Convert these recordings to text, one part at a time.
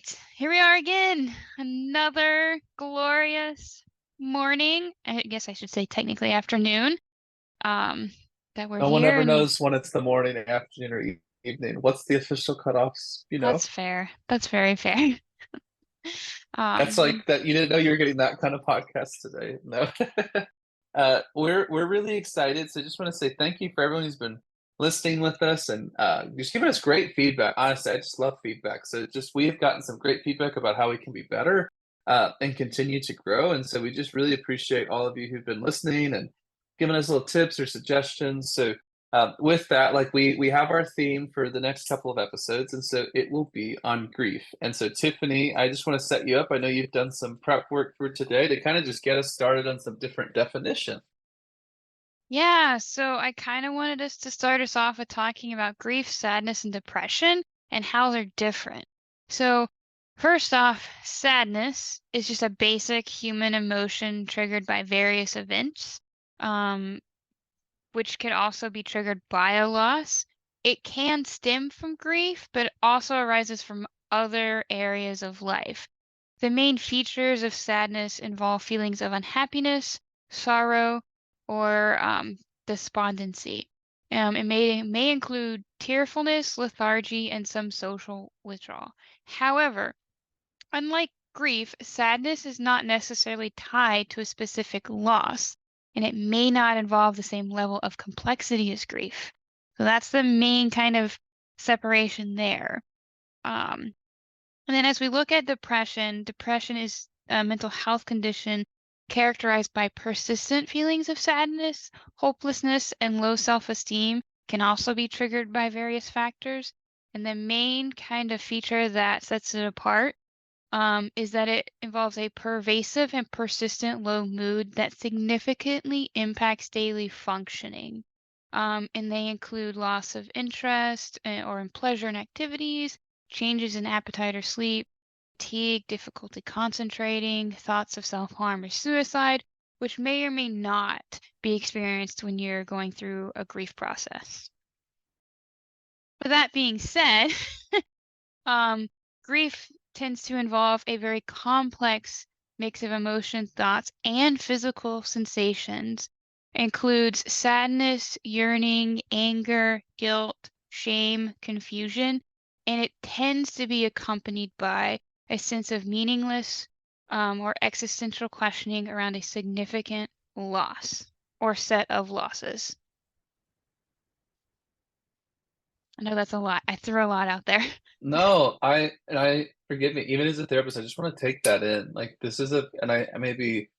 right, here we are again. Another glorious morning. I guess I should say technically afternoon. Um, that we're No one here, ever and knows when it's the morning, afternoon, or evening. What's the official cutoffs? that's fair. That's very fair. That's Um, like that. You didn't know you were getting that kind of podcast today. No. We're really excited. So just want to say thank you for everyone who's been listening with us and just giving us great feedback. Honestly, I just love feedback. So just we have gotten some great feedback about how we can be better and continue to grow. And so we just really appreciate all of you who've been listening and giving us little tips or suggestions. So with that, like we have our theme for the next couple of episodes, and so it will be on grief. And so Tiffany, I just want to set you up. I know you've done some prep work for today to kind of just get us started on some different definition. yeah, so I kind of wanted us to start us off with talking about grief, sadness, and depression and how they're different. So, first off, sadness is just a basic human emotion triggered by various events. Um, which can also be triggered by a loss. It can stem from grief, but also arises from other areas of life. The main features of sadness involve feelings of unhappiness, sorrow, or despondency. It may include tearfulness, lethargy, and some social withdrawal. However, unlike grief, sadness is not necessarily tied to a specific loss, and it may not involve the same level of complexity as grief. So that's the main kind of separation there. Um, and then as we look at depression, depression is a mental health condition characterized by persistent feelings of sadness, hopelessness, and low self-esteem, can also be triggered by various factors. And the main kind of feature that sets it apart is that it involves a pervasive and persistent low mood that significantly impacts daily functioning. And they include loss of interest or in pleasure and activities, changes in appetite or sleep, fatigue, difficulty concentrating, thoughts of self-harm or suicide, which may or may not be experienced when you're going through a grief process. With that being said, Um, grief tends to involve a very complex mix of emotions, thoughts, and physical sensations. Includes sadness, yearning, anger, guilt, shame, confusion, and it tends to be accompanied by a sense of meaningless or existential questioning around a significant loss or set of losses. I know that's a lot. I threw a lot out there. No, I forgive me. Even as a therapist, I just want to take that in. Like this is a, and I maybe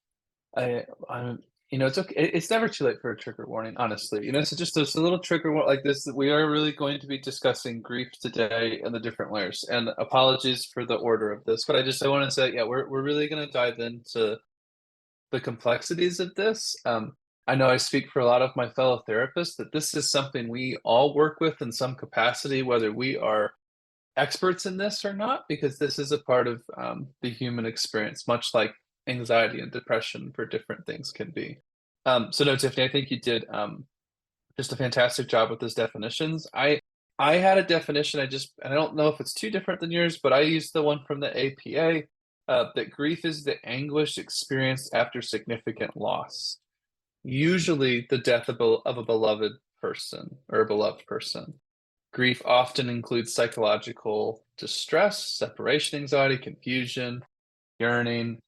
I'm, it's okay. It's never too late for a trigger warning, honestly. So just a little trigger like this. We are really going to be discussing grief today and the different layers. And apologies for the order of this, but I want to say, yeah, we're really going to dive into the complexities of this. I know I speak for a lot of my fellow therapists that this is something we all work with in some capacity, whether we are experts in this or not, because this is a part of the human experience, much like anxiety and depression for different things can be. So no, Tiffany, I think you did just a fantastic job with those definitions. I had a definition. And I don't know if it's too different than yours, but I used the one from the APA that grief is the anguish experienced after significant loss, usually the death of a beloved person or a beloved person. Grief often includes psychological distress, separation anxiety, confusion, yearning,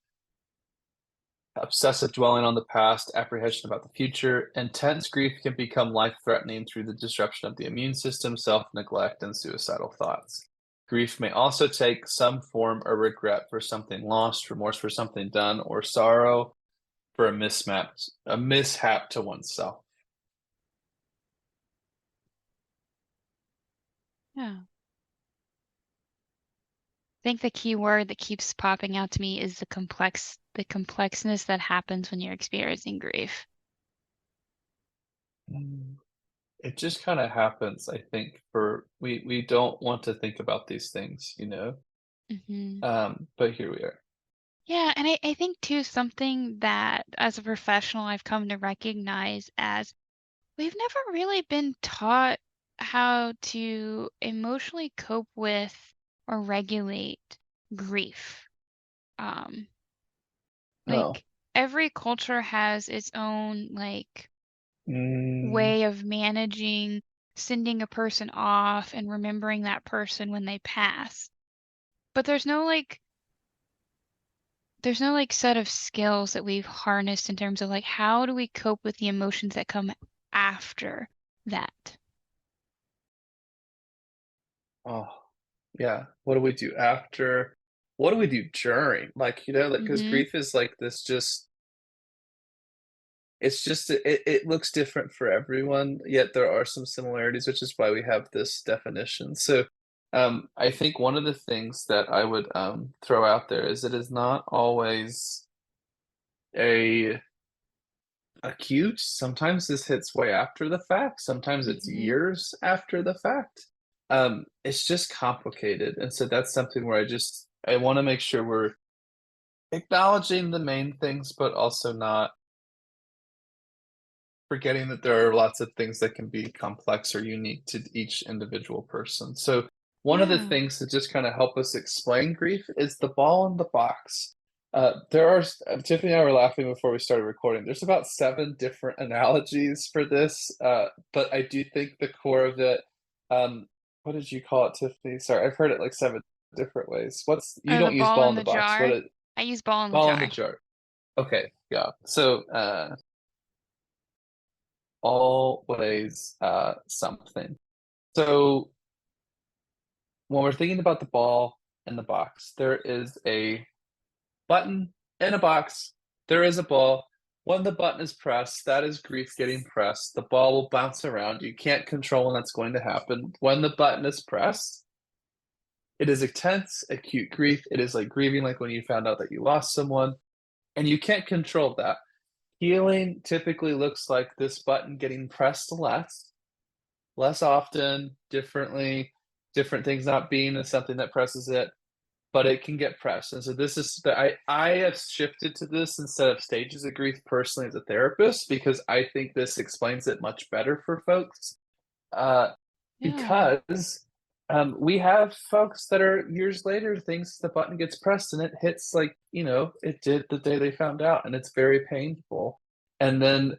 obsessive dwelling on the past, apprehension about the future. Intense grief can become life-threatening through the disruption of the immune system, self-neglect, and suicidal thoughts. Grief may also take some form of regret for something lost, remorse for something done, or sorrow for a mishap to oneself. Yeah. I think the key word that keeps popping out to me is the complexness that happens when you're experiencing grief. It just kind of happens, I think, for we don't want to think about these things. Hmm. But here we are. Yeah, and I think too something that as a professional I've come to recognize as we've never really been taught how to emotionally cope with or regulate grief. Um, Oh. like every culture has its own like Mm, way of managing sending a person off and remembering that person when they pass. But there's no like set of skills that we've harnessed in terms of like how do we cope with the emotions that come after that. oh, yeah. What do we do after? What do we do during? Like, like, because Mhm. grief is like this just it's just it looks different for everyone, yet there are some similarities, which is why we have this definition. So, I think one of the things that I would throw out there is it is not always a acute. Sometimes this hits way after the fact. Sometimes it's Mhm. years after the fact. It's just complicated, and so that's something where I want to make sure we're acknowledging the main things, but also not forgetting that there are lots of things that can be complex or unique to each individual person. So, one of the Yeah. things that just kind of help us explain grief is the ball in the box. There are Tiffany and I were laughing before we started recording. There's about 7 different analogies for this, but I do think the core of it. What did you call it, Tiffany? Sorry, I've heard it like 7 different ways. What's you Oh, the don't use ball ball in in the the box? jar. I use ball in the Ball in the jar. jar? Okay, yeah. So always something. So when we're thinking about the ball in the box, there is a button in a box. There is a ball. When the button is pressed, that is grief getting pressed. The ball will bounce around. You can't control when that's going to happen. When the button is pressed, it is intense, acute grief. It is like grieving, like when you found out that you lost someone, and you can't control that. Healing typically looks like this button getting pressed less often, differently, different things not being something that presses it, but it can get pressed. And so this is I have shifted to this instead of stages of grief personally as a therapist because I think this explains it much better for folks. Uh, Yeah. because we have folks that are years later, things the button gets pressed and it hits like it did the day they found out, and it's very painful. And then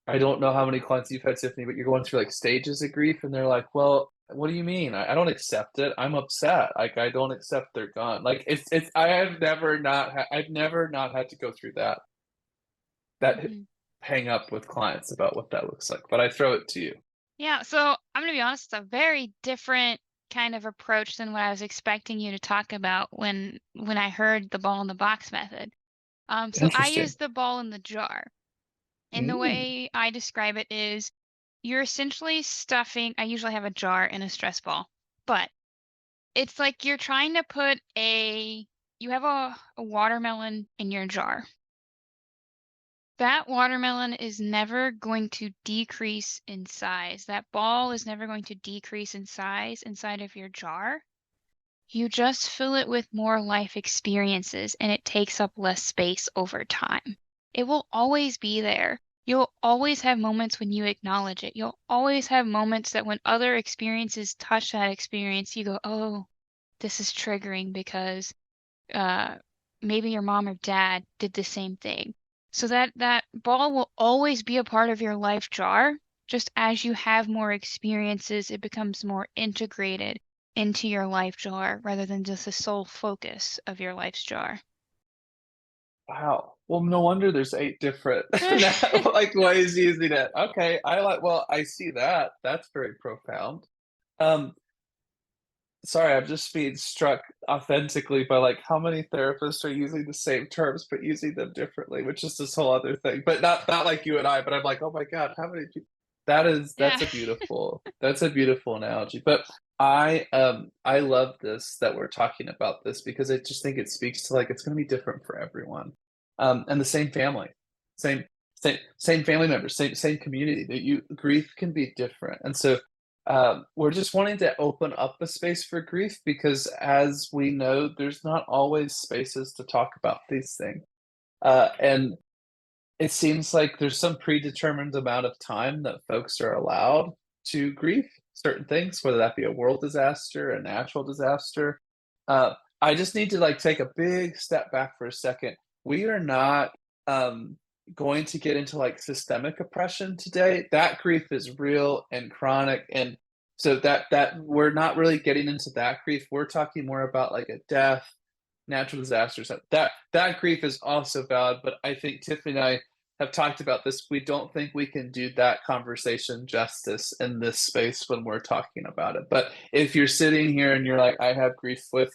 I don't know how many clients you've had, Tiffany, but you're going through like stages of grief, and they're like, "Well, what do you mean? I don't accept it. I'm upset. Like I don't accept they're gone. Like it's. I have never not. I've never not had to go through that Mhm. hang up with clients about what that looks like. But I throw it to you. Yeah, so I'm gonna be honest, it's a very different kind of approach than what I was expecting you to talk about when I heard the ball in the box method. So I use Interesting. the ball in the jar. And the Mm. way I describe it is you're essentially stuffing, I usually have a jar and a stress ball, but it's like you're trying to put you have a watermelon in your jar. That watermelon is never going to decrease in size. That ball is never going to decrease in size inside of your jar. You just fill it with more life experiences and it takes up less space over time. It will always be there. You'll always have moments when you acknowledge it. You'll always have moments that when other experiences touch that experience, you go, oh, this is triggering because uh, maybe your mom or dad did the same thing. So that ball will always be a part of your life jar. Just as you have more experiences, it becomes more integrated into your life jar rather than just the sole focus of your life's jar. Wow. Well, no wonder there's 8 different like ways using it. Okay, I like. Well, I see that. That's very profound. Um, Sorry, I'm just being struck authentically by like how many therapists are using the same terms but using them differently, which is this whole other thing. But not like you and I, but I'm like, oh my God, how many people Yeah. that's a beautiful analogy. But I love this that we're talking about this because I just think it speaks to like it's gonna be different for everyone. And the same family, same same family members, same community. That you grief can be different. And so we're just wanting to open up a space for grief because, as we know, there's not always spaces to talk about these things. And it seems like there's some predetermined amount of time that folks are allowed to grieve certain things, whether that be a world disaster, a natural disaster. I just need to like take a big step back for a second. We are not going to get into like systemic oppression today. That grief is real and chronic, and so that we're not really getting into that grief. We're talking more about like a death, natural disasters. That grief is also valid, but I think Tiffany and I have talked about this. We don't think we can do that conversation justice in this space when we're talking about it. But if you're sitting here and you're like, I have grief with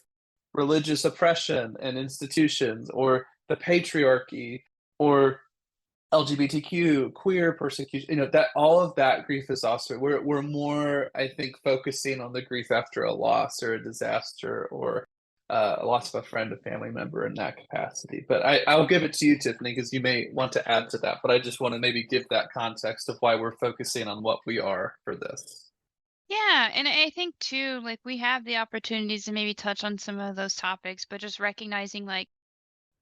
religious oppression and institutions, or the patriarchy, or LGBTQ, queer persecution, that all of that grief is also we're more, I think, focusing on the grief after a loss or a disaster or a loss of a friend, a family member in that capacity. But I'll give it to you, Tiffany, because you may want to add to that. But I just want to maybe give that context of why we're focusing on what we are for this. Yeah, and I think too, like we have the opportunities to maybe touch on some of those topics, but just recognizing like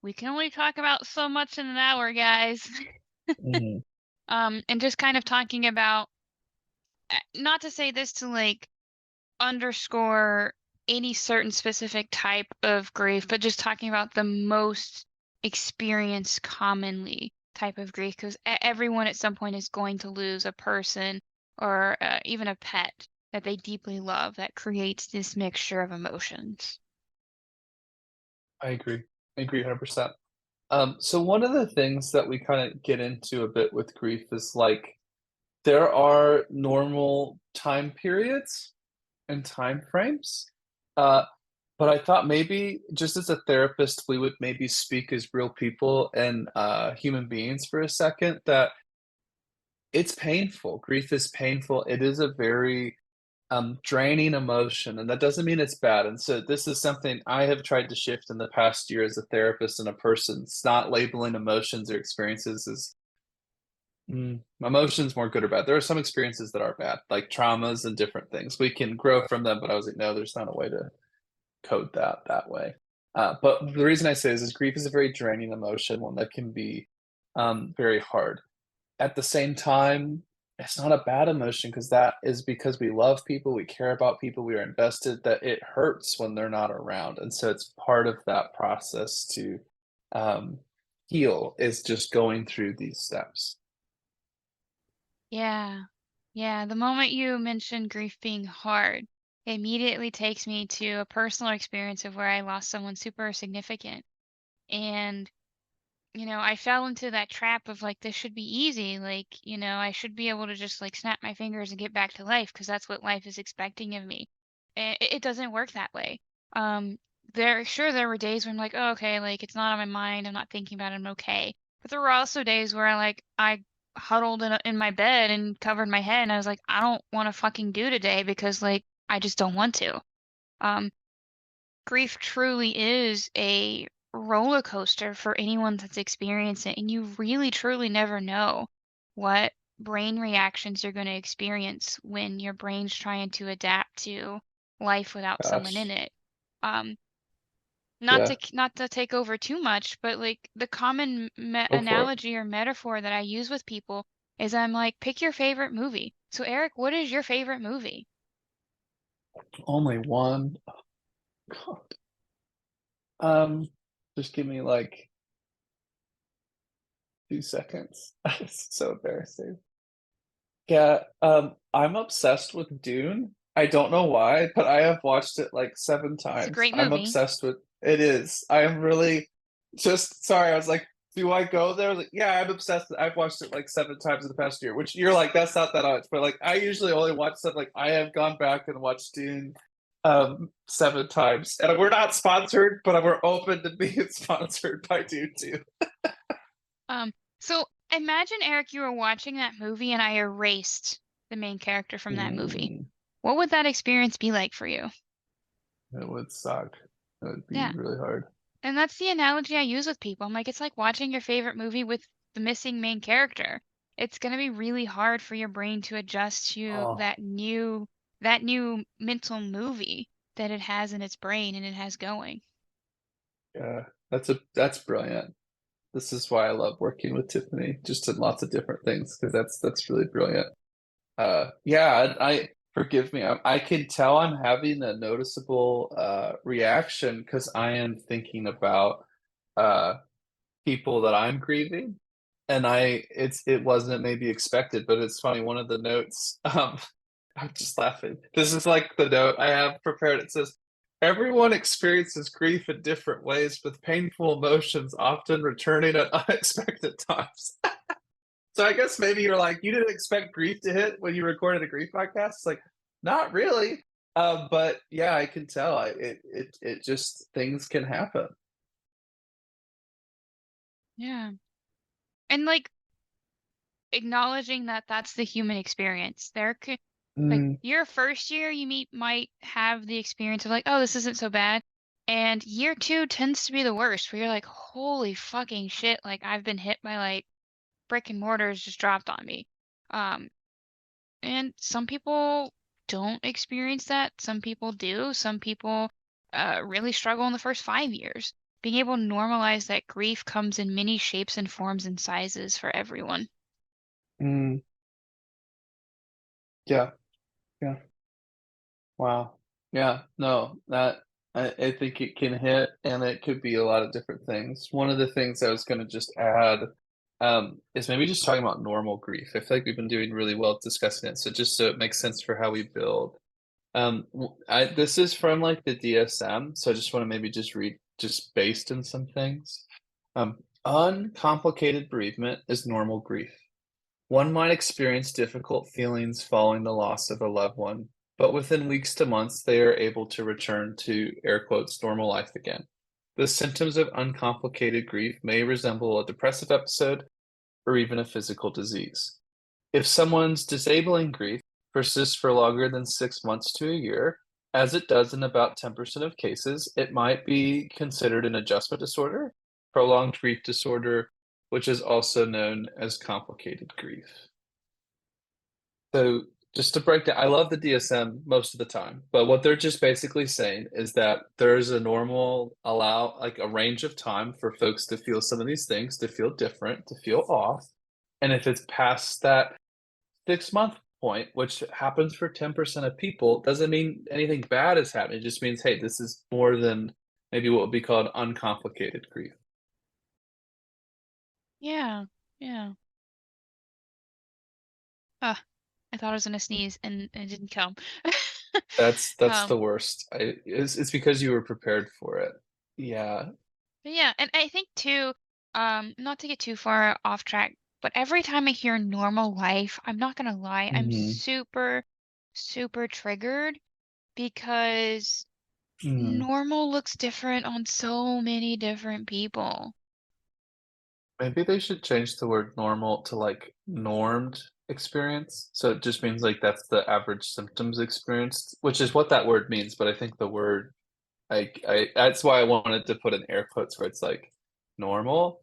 we can only talk about so much in an hour, guys. Mhm. And just kind of talking about, not to say this to like underscore any certain specific type of grief, but just talking about the most experienced commonly type of grief, because everyone at some point is going to lose a person or even a pet that they deeply love that creates this mixture of emotions. I agree. I agree 100%. So one of the things that we kind of get into a bit with grief is like there are normal time periods and time frames. Uh, but I thought maybe just as a therapist, we would maybe speak as real people and human beings for a second. That it's painful. Grief is painful. It is a very draining emotion, and that doesn't mean it's bad. And so this is something I have tried to shift in the past year as a therapist and a person. It's not labeling emotions or experiences as emotions more good or bad. There are some experiences that are bad, like traumas and different things. We can grow from them, but I was like, no, there's not a way to code that way. But the reason I say is grief is a very draining emotion, one that can be very hard. At the same time, it's not a bad emotion because that is because we love people, we care about people, we are invested, that it hurts when they're not around. And so it's part of that process to um, heal is just going through these steps. Yeah. Yeah. The moment you mentioned grief being hard, it immediately takes me to a personal experience of where I lost someone super significant. And I fell into that trap of like, this should be easy. Like, I should be able to just like snap my fingers and get back to life because that's what life is expecting of me. And it doesn't work that way. Um, there were days when I'm like, oh, okay, like it's not on my mind. I'm not thinking about it. I'm okay. But there were also days where I huddled in my bed and covered my head and I was like, I don't want to fucking do today because like I just don't want to. Um, Grief truly is a roller coaster for anyone that's experienced it, and you really truly never know what brain reactions you're going to experience when your brain's trying to adapt to life without someone in Gosh, it. Um, yeah, not to take over too much, but like the common go for it. analogy or metaphor that I use with people is I'm like, pick your favorite movie. So Eric, what is your favorite movie? Only one. God. Um, just give me like 2 seconds. It's so embarrassing. Yeah, I'm obsessed with Dune. I don't know why, but I have watched it like seven It's a times. great I'm movie. obsessed with it is. I am really just sorry. I was like, do I go there? I was like, yeah, I'm obsessed. I've watched it like 7 times in the past year, which you're like, that's not that much. But like I usually only watch stuff like I have gone back and watched Dune 7 times. And we're not sponsored, but we're open to being sponsored by Dune too. So imagine, Eric, you were watching that movie and I erased the main character from that movie. Mm, What would that experience be like for you? it would suck. It would be Yeah. really hard. And that's the analogy I use with people. I'm like, it's like watching your favorite movie with the missing main character. It's going to be really hard for your brain to adjust to Oh, that new mental movie that it has in its brain and it has going. yeah. That's brilliant. This is why I love working with Tiffany, just in lots of different things, because that's really brilliant. Yeah, Forgive me. I can tell I'm having a noticeable reaction because I am thinking about uh, people that I'm grieving, and it wasn't maybe expected, but it's funny. One of the notes, I'm just laughing. This is like the note I have prepared. It says, "Everyone experiences grief in different ways, with painful emotions often returning at unexpected times." So I guess maybe you're like, you didn't expect grief to hit when you recorded a grief podcast. It's like, not really. But yeah, I can tell. It just things can happen. Yeah. And like acknowledging that that's the human experience. There could like Mm, your first year you meet might have the experience of like, oh, this isn't so bad. And year two tends to be the worst where you're like, holy fucking shit, like I've been hit by like brick and mortars just dropped on me. Um, and some people don't experience that. Some people do. Some people really struggle in the first 5 years. Being able to normalize that grief comes in many shapes and forms and sizes for everyone. mm, yeah, yeah. Wow. Yeah, no, I think it can hit, and it could be a lot of different things. One of the things I was going to just add is maybe just talking about normal grief. I feel like we've been doing really well at discussing it. So just so it makes sense for how we build. This is from like the DSM, so I just want to maybe just read just based on some things. Uncomplicated bereavement is normal grief. One might experience difficult feelings following the loss of a loved one, but within weeks to months, they are able to return to air quotes normal life again. The symptoms of uncomplicated grief may resemble a depressive episode or even a physical disease. If someone's disabling grief persists for longer than 6 months to a year, as it does in about 10% of cases, it might be considered an adjustment disorder, prolonged grief disorder, which is also known as complicated grief. So, just to break down, I love the DSM most of the time, but what they're just basically saying is that there's a normal allow like a range of time for folks to feel some of these things, to feel different, to feel off. And if it's past that 6 month point, which happens for 10% of people, doesn't mean anything bad is happening. It just means, hey, this is more than maybe what would be called uncomplicated grief. Yeah, yeah. Ah, I thought I was gonna sneeze and it didn't come. That's Um, the worst. It's because you were prepared for it. Yeah. but yeah, and I think too, not to get too far off track, but every time I hear normal life, I'm not gonna lie, I'm Hmm. super, super triggered because Hmm. normal looks different on so many different people. Maybe they should change the word normal to like normed experience. So it just means like that's the average symptoms experienced, which is what that word means. But I think the word I that's why I wanted to put in air quotes where it's like normal.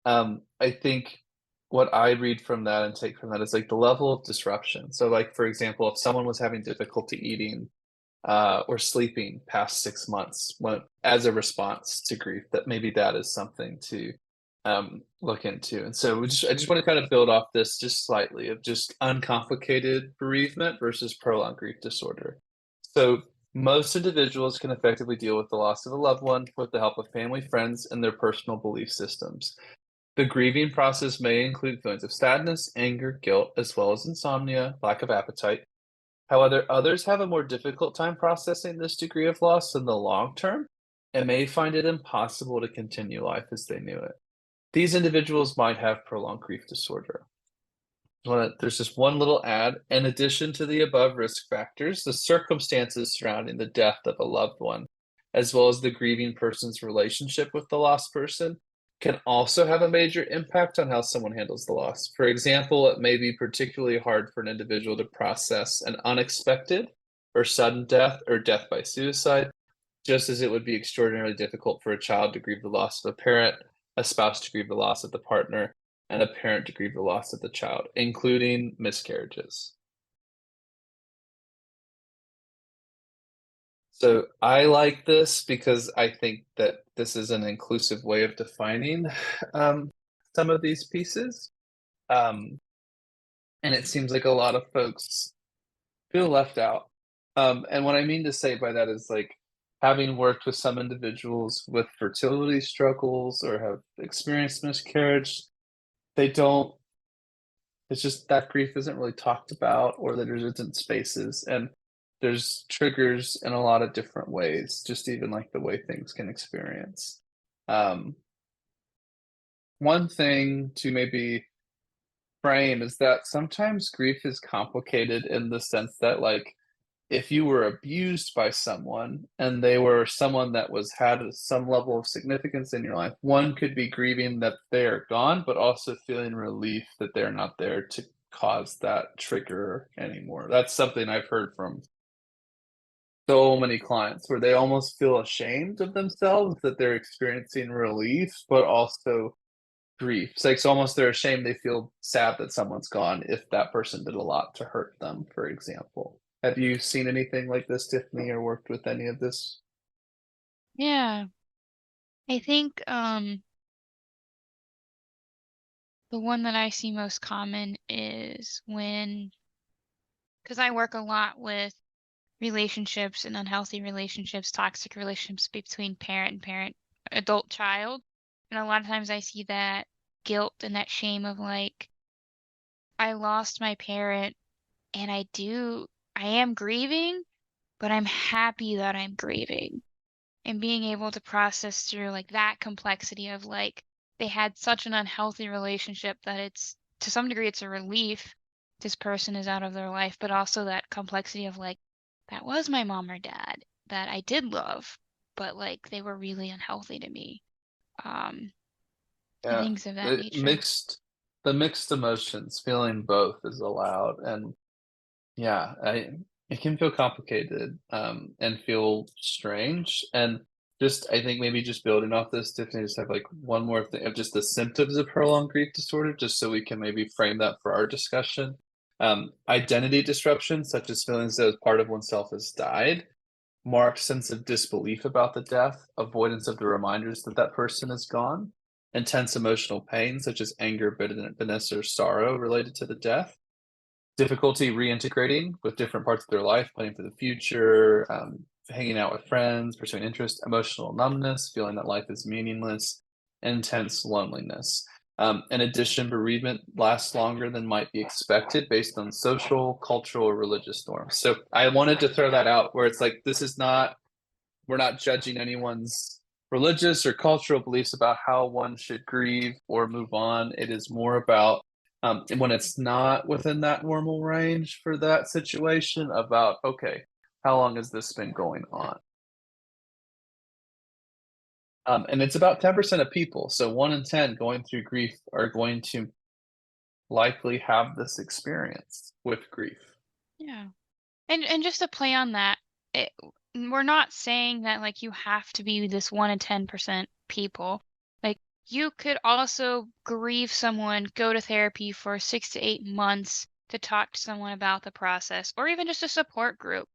I think what I read from that and take from that is like the level of disruption. So like for example, if someone was having difficulty eating or sleeping past 6 months when, as a response to grief, that maybe that is something to look into. And so I just want to kind of build off this just slightly of just uncomplicated bereavement versus prolonged grief disorder. So most individuals can effectively deal with the loss of a loved one with the help of family, friends, and their personal belief systems. The grieving process may include feelings of sadness, anger, guilt, as well as insomnia, lack of appetite. However, others have a more difficult time processing this degree of loss in the long term and may find it impossible to continue life as they knew it. These individuals might have prolonged grief disorder. There's just one little add. In addition to the above risk factors, the circumstances surrounding the death of a loved one, as well as the grieving person's relationship with the lost person, can also have a major impact on how someone handles the loss. For example, it may be particularly hard for an individual to process an unexpected or sudden death or death by suicide, just as it would be extraordinarily difficult for a child to grieve the loss of a parent, a spouse to grieve the loss of the partner, and a parent to grieve the loss of the child, including miscarriages. So I like this because I think that this is an inclusive way of defining um, some of these pieces. And it seems like a lot of folks feel left out. And what I mean to say by that is like having worked with some individuals with fertility struggles or have experienced miscarriage, they don't, it's just that grief isn't really talked about or that there isn't spaces. And there's triggers in a lot of different ways, just even like the way things can experience. Um, One thing to maybe frame is that sometimes grief is complicated in the sense that like if you were abused by someone and they were someone that was had some level of significance in your life, one could be grieving that they are gone, but also feeling relief that they're not there to cause that trigger anymore. That's something I've heard from so many clients where they almost feel ashamed of themselves that they're experiencing relief, but also grief. It's almost they're ashamed, they feel sad that someone's gone if that person did a lot to hurt them, for example. Have you seen anything like this, Tiffany, or worked with any of this? Yeah. I think the one that I see most common is when, because I work a lot with relationships and unhealthy relationships, toxic relationships between parent and parent, adult child. And a lot of times I see that guilt and that shame of like, I lost my parent and I am grieving, but I'm happy that I'm grieving. And being able to process through like that complexity of like, they had such an unhealthy relationship that it's to some degree it's a relief this person is out of their life, but also that complexity of like, that was my mom or dad that I did love, but like they were really unhealthy to me. Um, and Yeah, things of that it nature. mixed the mixed emotions, feeling both is allowed, and yeah, I it can feel complicated, and feel strange, and just I think maybe just building off this, Tiffany, just have like one more thing of just the symptoms of prolonged grief disorder, just so we can maybe frame that for our discussion. Identity disruption, such as feelings that part of oneself has died, marked sense of disbelief about the death, avoidance of the reminders that that person is gone, intense emotional pain, such as anger, bitterness, or sorrow related to the death, difficulty reintegrating with different parts of their life, planning for the future, hanging out with friends, pursuing interest, emotional numbness, feeling that life is meaningless, intense loneliness. In addition, bereavement lasts longer than might be expected based on social, cultural, or religious norms. So I wanted to throw that out where it's like, this is not, we're not judging anyone's religious or cultural beliefs about how one should grieve or move on. It is more about and when it's not within that normal range for that situation, about okay, how long has this been going on? And it's about 10% of people. So 1 in 10 going through grief are going to likely have this experience with grief. Yeah. And just to play on that, we're not saying that like you have to be this 1 in 10% people. Like you could also grieve someone, go to therapy for 6 to 8 months to talk to someone about the process, or even just a support group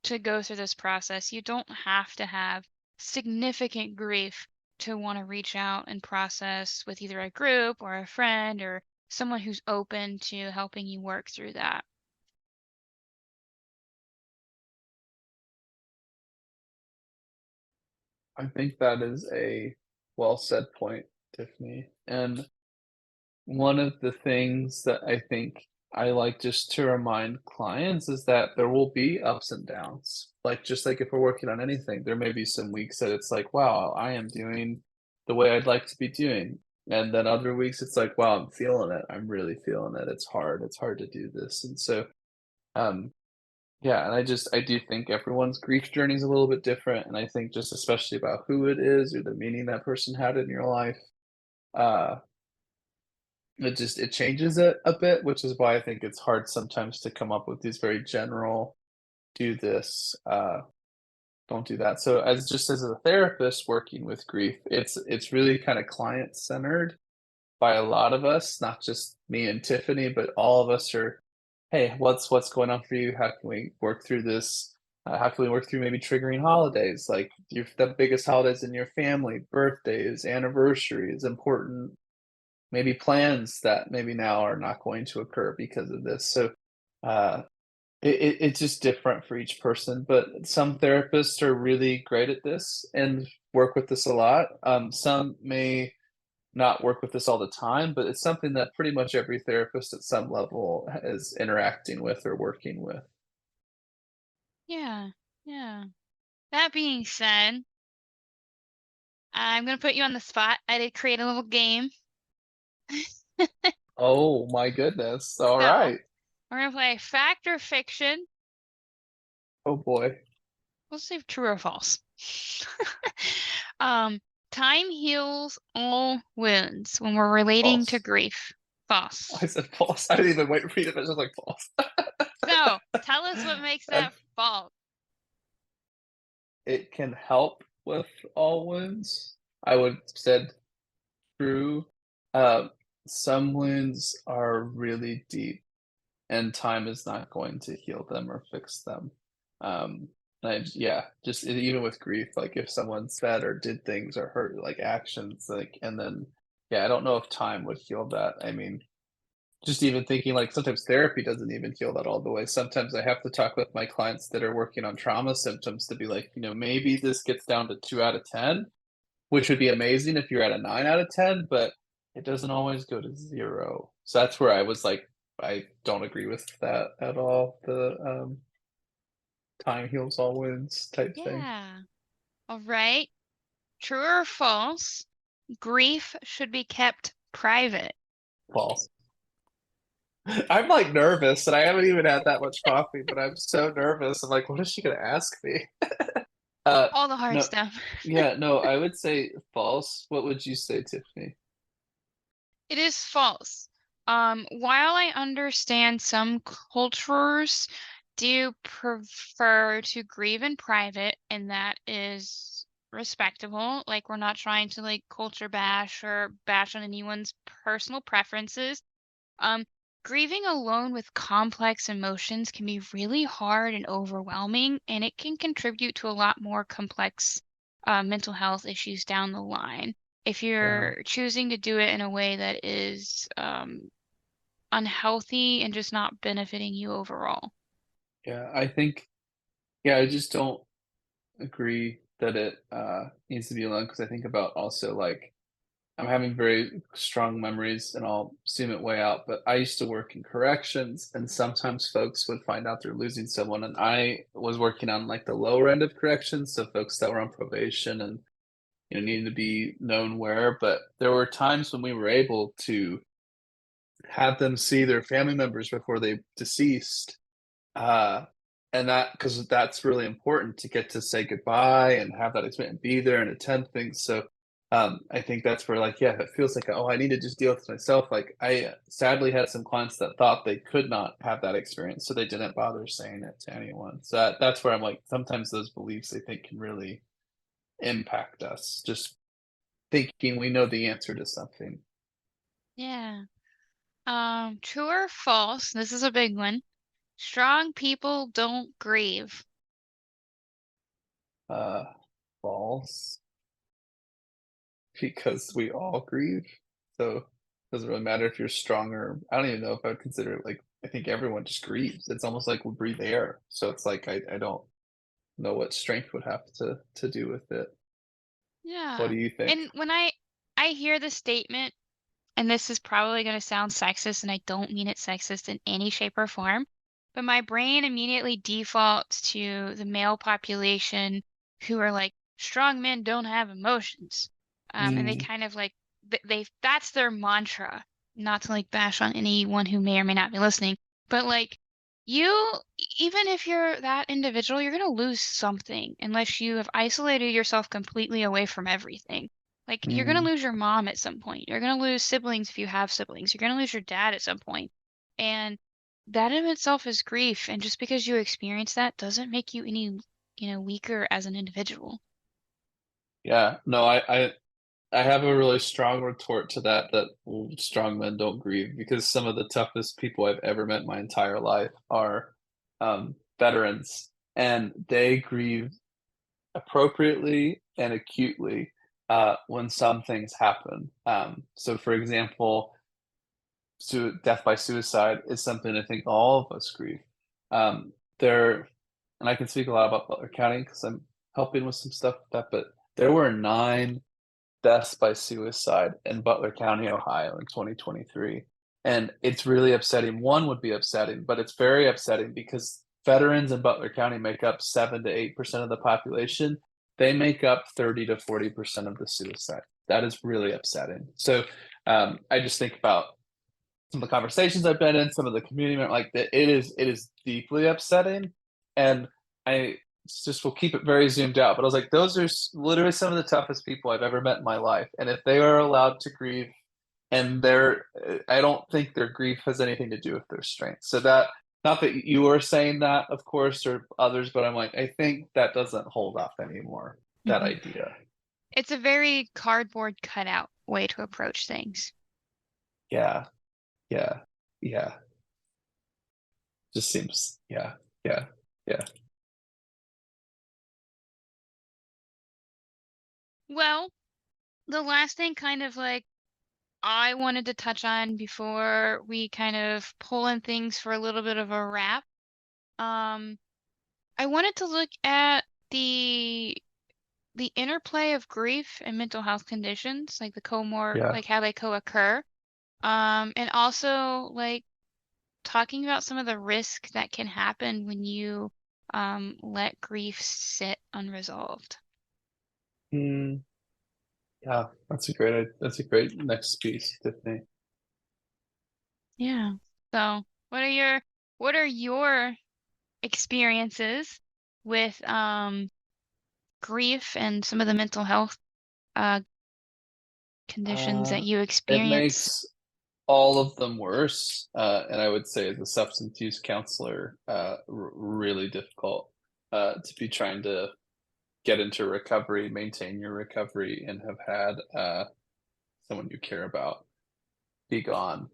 to go through this process. You don't have to have significant grief to want to reach out and process with either a group or a friend or someone who's open to helping you work through that. I think that is a well said point, Tiffany. And one of the things that I think I like just to remind clients is that there will be ups and downs. Like, just like if we're working on anything, there may be some weeks that it's like, wow, I am doing the way I'd like to be doing. And then other weeks, it's like, wow, I'm feeling it. I'm really feeling it. It's hard. It's hard to do this. And so, um, yeah, and I do think everyone's grief journey is a little bit different. And I think just especially about who it is or the meaning that person had in your life. Uh, it changes it a bit, which is why I think it's hard sometimes to come up with these very general, "Do this, don't do that." So as just as a therapist working with grief, it's really kinda client-centered by a lot of us, not just me and Tiffany, but all of us are, "Hey, what's going on for you? How can we work through this? How can we work through maybe triggering holidays?" Like, your the biggest holidays in your family, birthdays, anniversaries, important maybe plans that maybe now are not going to occur because of this. So, uh, It's just different for each person, but some therapists are really great at this and work with this a lot. Some may not work with this all the time, but it's something that pretty much every therapist at some level is interacting with or working with. Yeah. Yeah. That being said, I'm gonna put you on the spot. I did create a little game. Oh my goodness. All So right. we're gonna play fact or fiction. Oh boy. We'll say true or false. um, time heals all wounds when we're relating to False. grief. I False. said false. I didn't even wait for you to finish. I was like false. So tell us what makes And that false. it can help with all wounds. I would said true. Um, some wounds are really deep and time is not going to heal them or fix them. Yeah, just even with grief, like if someone said or did things or hurt like actions, like, and then, yeah, I don't know if time would heal that. I mean, just even thinking like sometimes therapy doesn't even heal that all the way. Sometimes I have to talk with my clients that are working on trauma symptoms to be like, maybe this gets down to 2 out of 10, which would be amazing if you're at a 9 out of 10, but it doesn't always go to 0. So that's where I was like, I don't agree with that at all. The time heals all wounds type thing. Yeah. All right. True or false? Grief should be kept private. False. I'm like nervous and I haven't even had that much coffee, but I'm so nervous. I'm like, what is she gonna ask me? Uh All the hard no, stuff. yeah, no, I would say false. What would you say, Tiffany? It is false. While I understand some cultures do prefer to grieve in private, and that is respectable, like we're not trying to like culture bash or bash on anyone's personal preferences. Um, Grieving alone with complex emotions can be really hard and overwhelming, and it can contribute to a lot more complex mental health issues down the line. If Yeah, you're choosing to do it in a way that is unhealthy and just not benefiting you overall. yeah, I think, yeah, I just don't agree that it needs to be alone because I think about also like I'm having very strong memories and I'll zoom it way out, but I used to work in corrections and sometimes folks would find out they're losing someone and I was working on like the lower end of corrections, so folks that were on probation and needed to be known where, but there were times when we were able to have them see their family members before they deceased. Uh, and that because that's really important to get to say goodbye and have that experience and be there and attend things. So I think that's where like, yeah, it feels like, oh, I need to just deal with this myself. Like I sadly had some clients that thought they could not have that experience, so they didn't bother saying it to anyone. So that's where I'm like, sometimes those beliefs I think can really impact us. Just thinking we know the answer to something. Yeah. True or false? This is a big one. Strong people don't grieve. Uh, false. Because we all grieve. So it doesn't really matter if you're strong or I don't even know if I would consider it like I think everyone just grieves. It's almost like we breathe air. So it's like I don't know what strength would have to do with it. What Yeah. do you think? And when I hear the statement, and this is probably going to sound sexist, and I don't mean it sexist in any shape or form, but my brain immediately defaults to the male population who are like, strong men don't have emotions. And they Mm, kind of like, they that's their mantra. Not to like bash on anyone who may or may not be listening, but like, even if you're that individual, you're going to lose something unless you have isolated yourself completely away from everything. Like, you're gonna mm, lose your mom at some point. You're gonna lose siblings if you have siblings. You're gonna lose your dad at some point. And that in itself is grief. And just because you experience that doesn't make you any, weaker as an individual. yeah. No, I have a really strong retort to that that strong men don't grieve because some of the toughest people I've ever met in my entire life are veterans and they grieve appropriately and acutely when some things happen. So, for example, death by suicide is something I think all of us grieve. There, and I can speak a lot about Butler County because I'm helping with some stuff with that, but there were 9 deaths by suicide in Butler County, Ohio in 2023. And it's really upsetting. One would be upsetting, but it's very upsetting because veterans in Butler County make up 7 to 8% of the population. They make up 30 to 40% of the suicide. That is really upsetting. So I just think about some of the conversations I've been in, some of the community, like it is deeply upsetting. And I just will keep it very zoomed out. But I was like, those are literally some of the toughest people I've ever met in my life. And if they are allowed to grieve, and I don't think their grief has anything to do with their strength. So that, not that you were saying that, of course, or others, but I'm like, I think that doesn't hold up anymore. That Hmm. idea. It's a very cardboard cutout way to approach things. Yeah, yeah, yeah. Just seems, yeah, yeah, yeah. Well, the last thing kind of like I wanted to touch on before we kind of pull in things for a little bit of a wrap. Um, I wanted to look at the interplay of grief and mental health conditions, like Yeah. like how they co-occur. And also like talking about some of the risk that can happen when you let grief sit unresolved. Mm, yeah, that's a great next piece, Tiffany. Yeah. So, what are your experiences with grief and some of the mental health uh conditions that Uh, you it experience? makes all of them worse, and I would say as a substance use counselor, really difficult to be trying to get into recovery, maintain your recovery, and have had someone you care about be gone.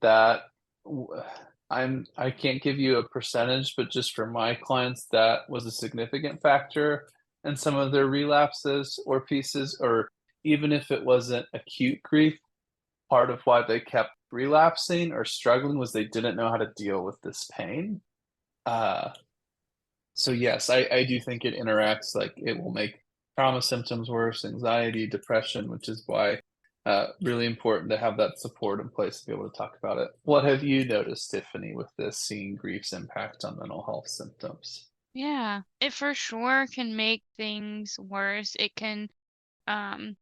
That w- I can't give you a percentage, but just for my clients, that was a significant factor in some of their relapses or pieces, or even if it wasn't acute grief, part of why they kept relapsing or struggling was they didn't know how to deal with this pain. Uh, so yes, I do think it interacts, like it will make trauma symptoms worse, anxiety, depression, which is why really important to have that support in place to be able to talk about it. What have you noticed, Tiffany, with this, seeing grief's impact on mental health symptoms? Yeah, it for sure can make things worse. It can um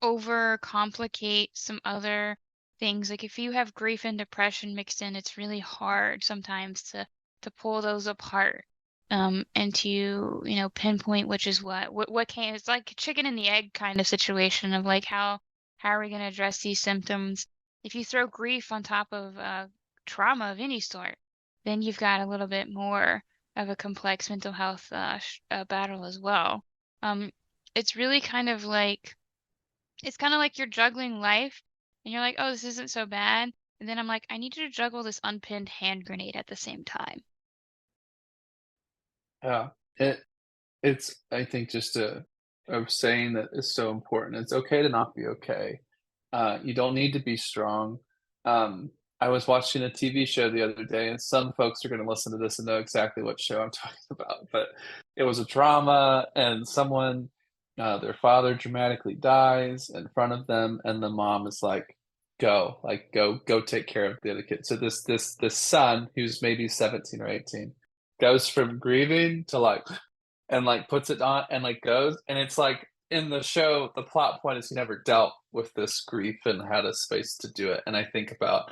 overcomplicate some other things. Like if you have grief and depression mixed in, it's really hard sometimes to pull those apart. And to, pinpoint which is what can it's like a chicken and the egg kind of situation of like how are we going to address these symptoms? If you throw grief on top of trauma of any sort, then you've got a little bit more of a complex mental health battle as well. Um, it's really kind of like it's kinda like you're juggling life, and you're like, "Oh, this isn't so bad," and then I'm like, "I need you to juggle this unpinned hand grenade at the same time." Yeah, it it's, I think, just a saying that is so important. It's okay to not be okay. You don't need to be strong. I was watching a TV show the other day, and some folks are going to listen to this and know exactly what show I'm talking about. But it was a drama, and someone, their father dramatically dies in front of them, and the mom is like, "Go, like, go, take care of the other kid." So this son, who's maybe 17 or 18, goes from grieving to like, and like puts it on and like goes, and it's like in the show the plot point is he never dealt with this grief and had a space to do it. And I think about,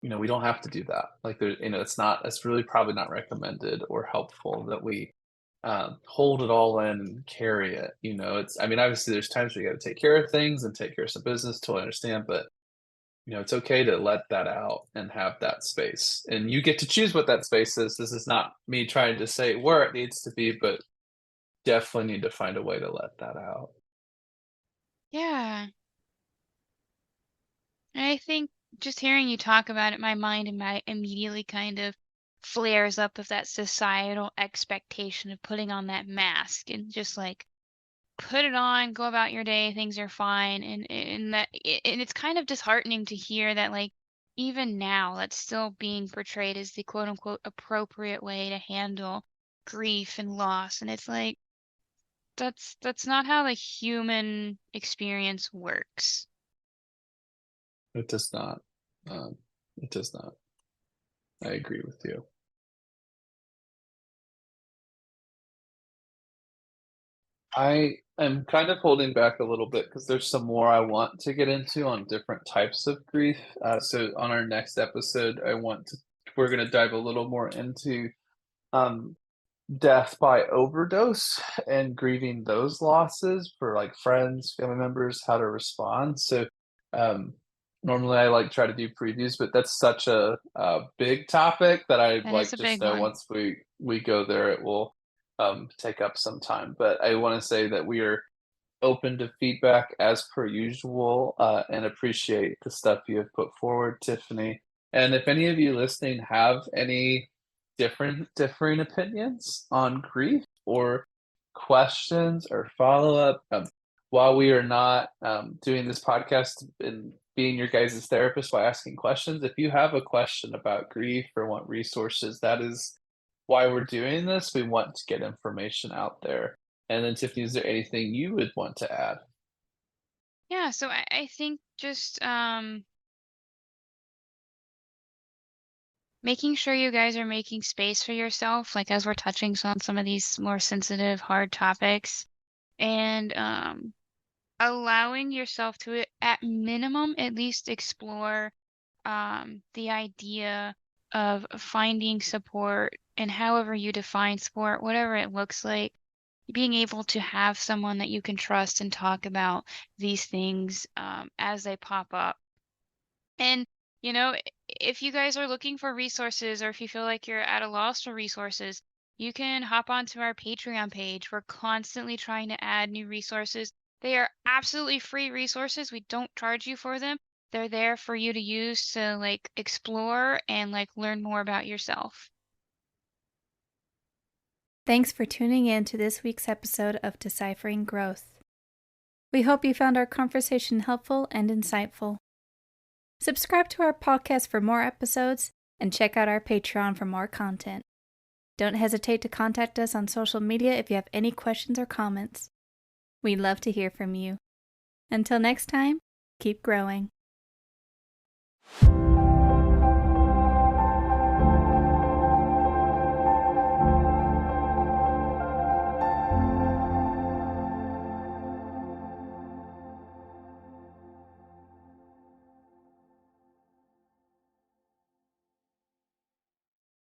we don't have to do that. Like there, it's really probably not recommended or helpful that we hold it all in and carry it. It's, I mean, obviously there's times where you got to take care of things and take care of some business, totally understand, but it's okay to let that out and have that space, and you get to choose what that space is. This is not me trying to say where it needs to be, but definitely need to find a way to let that out. Yeah, and I think just hearing you talk about it, my mind immediately kind of flares up with that societal expectation of putting on that mask and just, like, put it on, go about your day, things are fine, and it's kind of disheartening to hear that, like, even now that's still being portrayed as the quote unquote appropriate way to handle grief and loss. And it's like that's not how the human experience works. It does not. Um, it does not. I agree with you. I am kind of holding back a little bit because there's some more I want to get into on different types of grief. So on our next episode, we're going to dive a little more into um, death by overdose and grieving those losses for like friends, family members, how to respond. So um, normally I like try to do previews, but that's such a big topic that I That is like a just big know one. once we go there, it will take up some time. But I want to say that we are open to feedback as per usual, and appreciate the stuff you have put forward, Tiffany. And if any of you listening have any differing opinions on grief or questions or follow up, while we are not doing this podcast and being your guys' therapist by asking questions, if you have a question about grief or want resources, that is why we're doing this. We want to get information out there. And then Tiffany, is there anything you would want to add? Yeah, so I think just making sure you guys are making space for yourself, like as we're touching on some of these more sensitive, hard topics, and allowing yourself to, at minimum, at least explore the idea of finding support and however you define support, whatever it looks like, being able to have someone that you can trust and talk about these things as they pop up. And, if you guys are looking for resources or if you feel like you're at a loss for resources, you can hop onto our Patreon page. We're constantly trying to add new resources. They are absolutely free resources. We don't charge you for them. They're there for you to use to like explore and like learn more about yourself. Thanks for tuning in to this week's episode of Deciphering Growth. We hope you found our conversation helpful and insightful. Subscribe to our podcast for more episodes and check out our Patreon for more content. Don't hesitate to contact us on social media if you have any questions or comments. We'd love to hear from you. Until next time, keep growing.